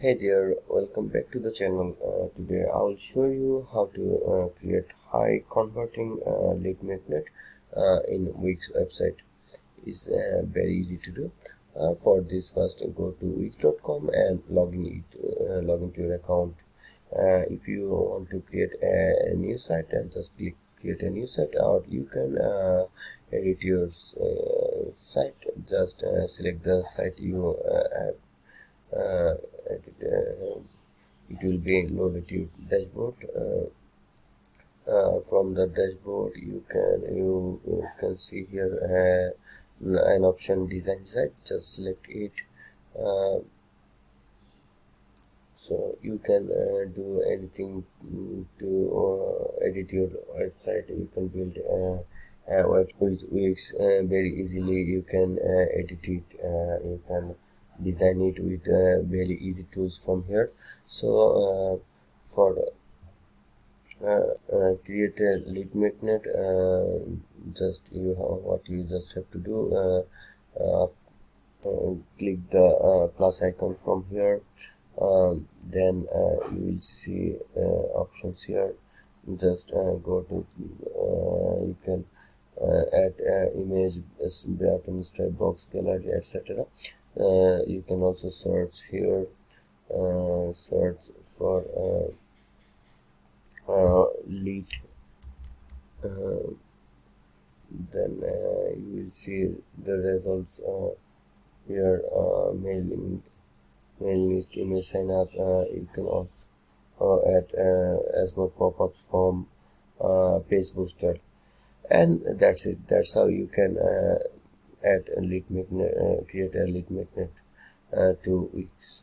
Hey there, welcome back to the channel. Today I will show you how to create high converting lead magnet in Wix website. It's very easy to do. For this, first go to wix.com and log into your account. If you want to create a new site, and just click create a new site, or you can edit your site. Just select the site you have edit, it will be loaded to dashboard. From the dashboard you can see here an option design site. Just select it. uh, so you can do anything to edit your website. You can build with Wix very easily. You can edit it, you can design it with very easy tools from here. So for create a lead magnet, just what you just have to do, click the plus icon from here. Then you will see options here. Just go to you can add image, button, stripe box, gallery, etc. You can also search here, search for lead. uh, then you will see the results here. Mail list, email sign up. You can also add as more pop-ups from page booster, and that's it. That's how you can add a lead magnet, create a lead magnet to Wix.